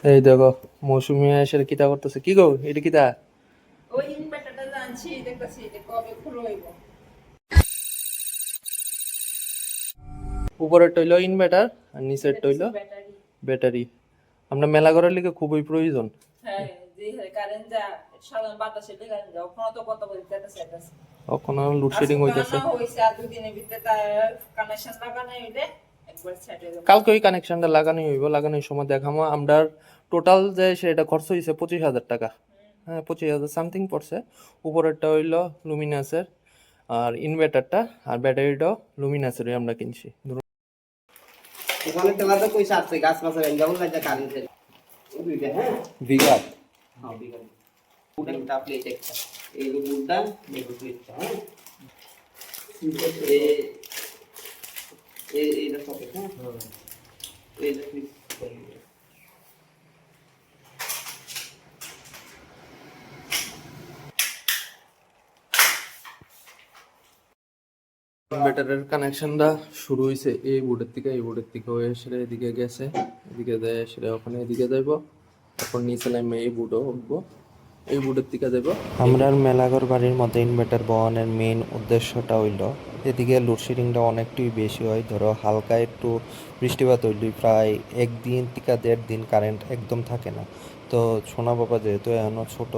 এই দেখো মৌসুমি এসে কিতা করতেছে, কি গো এটা কিতা? ওই ইনভার্টারটা জানছি দেখতেছি যে কবে খুলে হইব। উপরের টইল ইনভার্টার আর নিচের এটা টইল হচ্ছে ব্যাটারি। ব্যাটারি। আমরা মেলা করার লিগে খুবই প্রয়োজন। হ্যাঁ, যে কারেন্ট যা সাধারণ বাতাসে কারেন্ট যা ওখানে তো কত বলতে আছে। এখন লোডশেডিং আজকে হইতেছে। কানা হইছে আর 2 দিনের ভিতরে তার কানেকশন লাগানো হইলে একবার সেট হয়ে যাবে। কালকে ওই কানেকশনটা লাগানোই হইব, লাগানোর সময় দেখামো আমরা টোটাল যে সেটা খরচ হয়েছে 25,000 টাকা। হ্যাঁ, 25,000 সামথিং পড়ছে। উপরেরটা হইলো লুমিনাসের আর ইনভার্টারটা, আর ব্যাটারিটাও লুমিনাসেরই আমরা কিনছি। ওখানে তেলাতে পয়সা আছে গাছ মাছের এনজাবল লাগে কারেন্টের দুইটা হ্যাঁ বিঘাত হ্যাঁ বিঘা পুরোটা প্লেট একটা এই রুমটা দেখো প্লেটটা হ্যাঁ এই এইটা সব হ্যাঁ এই দেখি ইনভার্টারের কানেকশনটা শুরু হয়েছে এই বোর্ডের থেকে, এই বোর্ডের থেকে হয়ে সেটা এদিকে গেছে, এদিকে দেয় সেটা ওখানে এদিকে যাইব, তারপর নিচে নামে এই বোর্ডও উঠবো, এই বোর্ডের থেকে দেব। আমরা মেলাঘর বাড়ির মধ্যে ইনভার্টার বহানোর মেইন উদ্দেশ্যটা হইল এদিকে লোডশেডিংটা অনেকটাই বেশি হয়। ধরো হালকা একটু বৃষ্টিপাত হইলে প্রায় 1 দিন থেকে 1.5 দিন কারেন্ট একদম থাকে না। তো সোনা বাবা যেহেতু এখনও ছোট,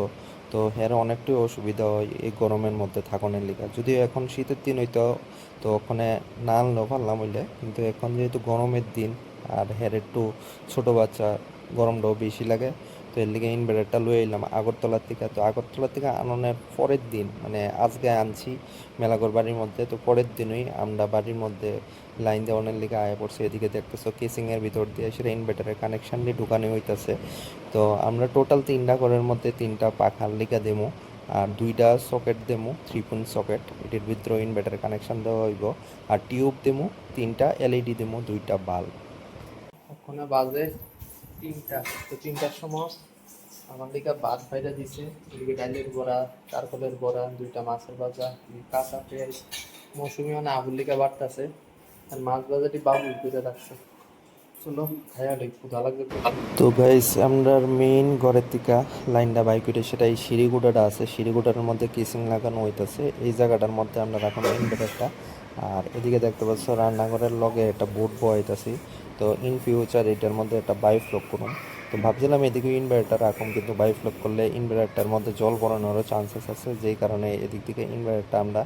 তো এর অনেকটাই অসুবিধা হয় এই গরমের মধ্যে থাকনের লিগা। যদিও এখন শীতের দিন হইতো তো ওখানে না আনলেও পারলাম হইলে, কিন্তু এখন যেহেতু গরমের দিন আর হের একটু ছোট বাচ্চা, গরমটাও বেশি লাগে। তো এর লিগে ইনভার্টারটা লয়ে এলাম আগরতলার থেকে। তো আগরতলা থেকে আনানোর পরের দিন, মানে আজকে আনছি মেলাঘর বাড়ির মধ্যে, তো পরের দিনই আমরা বাড়ির মধ্যে লাইন দেওয়ানোর লিগে আয়া পড়ছে। এদিকে দেখতেছো কেসিংয়ের ভিতর দিয়ে সেটা ইনভার্টারের কানেকশান দিয়ে ঢুকানো হইতাছে। তো আমরা টোটাল 3টা ঘরের মধ্যে 3টা পাখার লিগা দেবো আর 2টা সকেট দেবো, 3 পিন সকেট। এটির ভিতরে ইনভার্টারের কানেকশান দেওয়া হইব। আর টিউব দেবো 3টা, এলইডি দেবো 2টা বাল্ব। ওখানে বাজে 3টা। তো 3টার সময় আমার দিকে ভাত ভাইরা দিছে, এদিকে ডালের বড়া, চারকলের বড়া, 2টা মাছের ভাজা, কাঁচা পেঁয়াজ, মৌসুমি মানে আবুর লিকা বাড়তেছে, আর মাছ ভাজাটি বাবু করে রাখছে। চলো খাইয়া লই, ক্ষুধা লাগবে। তো গাইস আমরা মেইন ঘরের থেকে লাইনটা বাই করে সেটা এই সিঁড়িগুড়াটা আছে, সিঁড়িগুড়ার মধ্যে কেসিং লাগানো হইতাছে। এই জায়গাটার মধ্যে আমরা রাখবো ইনভার্টারটা। আর এদিকে দেখতে পাচ্ছ রান্নাঘরের লগে একটা বোর্ড বসাইতাছি। তো ইন ফিউচার এটার মধ্যে একটা বাইফ্লক করুন। তো ভাবছিলাম এদিকে ইনভার্টার রাখুন, কিন্তু বাইফ্লক করলে ইনভার্টারটার মধ্যে জল পড়ানোরও চান্সেস আছে, যেই কারণে এদিক থেকে ইনভার্টারটা আমরা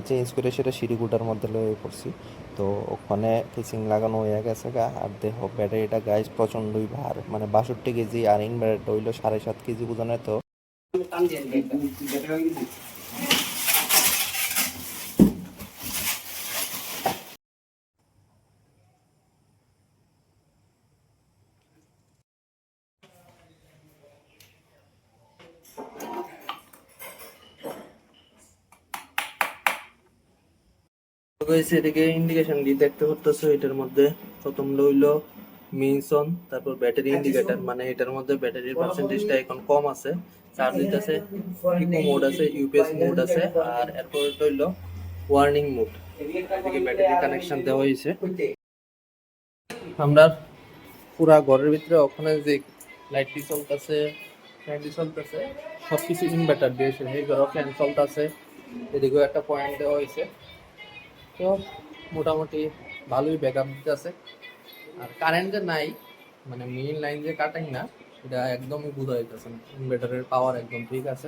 চেঞ্জ করে সেটা সিঁড়িগুড়ার মধ্যে লয়ে পড়ছি। তো ওখানে কেসিং লাগানো হয়ে গেছে গা। আর দেখো ব্যাটারিটা গাইজ প্রচণ্ডই ভার, মানে 62 কেজি, আর ইনভার্টারটা হইলো 7.5 কেজি ওজনের। তো টান দিয়ে ব্যাটারি গাইস এদিকে ইন্ডিকেশন দিয়ে দেখতে পারতেছো, এটার মধ্যে প্রথম হইলো মিনসন, তারপর ব্যাটারি ইন্ডিকেটর, মানে এটার মধ্যে ব্যাটারির পার্সেন্টেজটা এখন কম আছে। চার্জ দিতেছে, ইকো মোড আছে, ইউপিএস মোড আছে, আর এরপর হইলো ওয়ার্নিং মোড। এদিকে ব্যাটারি কানেকশন দেওয়া হয়েছে। আমরা পুরা ঘরের ভিতরে ওখানে যে লাইটটি চলতেছে, ফ্যানটি চলতেছে, সবকিছু ইনভার্টার দিয়েছে। এই ঘরে ফ্যান চলতেছে, এদিকেও একটা পয়েন্ট দেওয়া হয়েছে। তো মোটামুটি ভালোই ব্যাকআপ দিতেছে। আর কারেন্ট যে নাই, মানে মেইন লাইন যে কাটেন না, এটা একদমই বোঝা যাইতেছে না। ইনভার্টারের পাওয়ার একদম ঠিক আছে।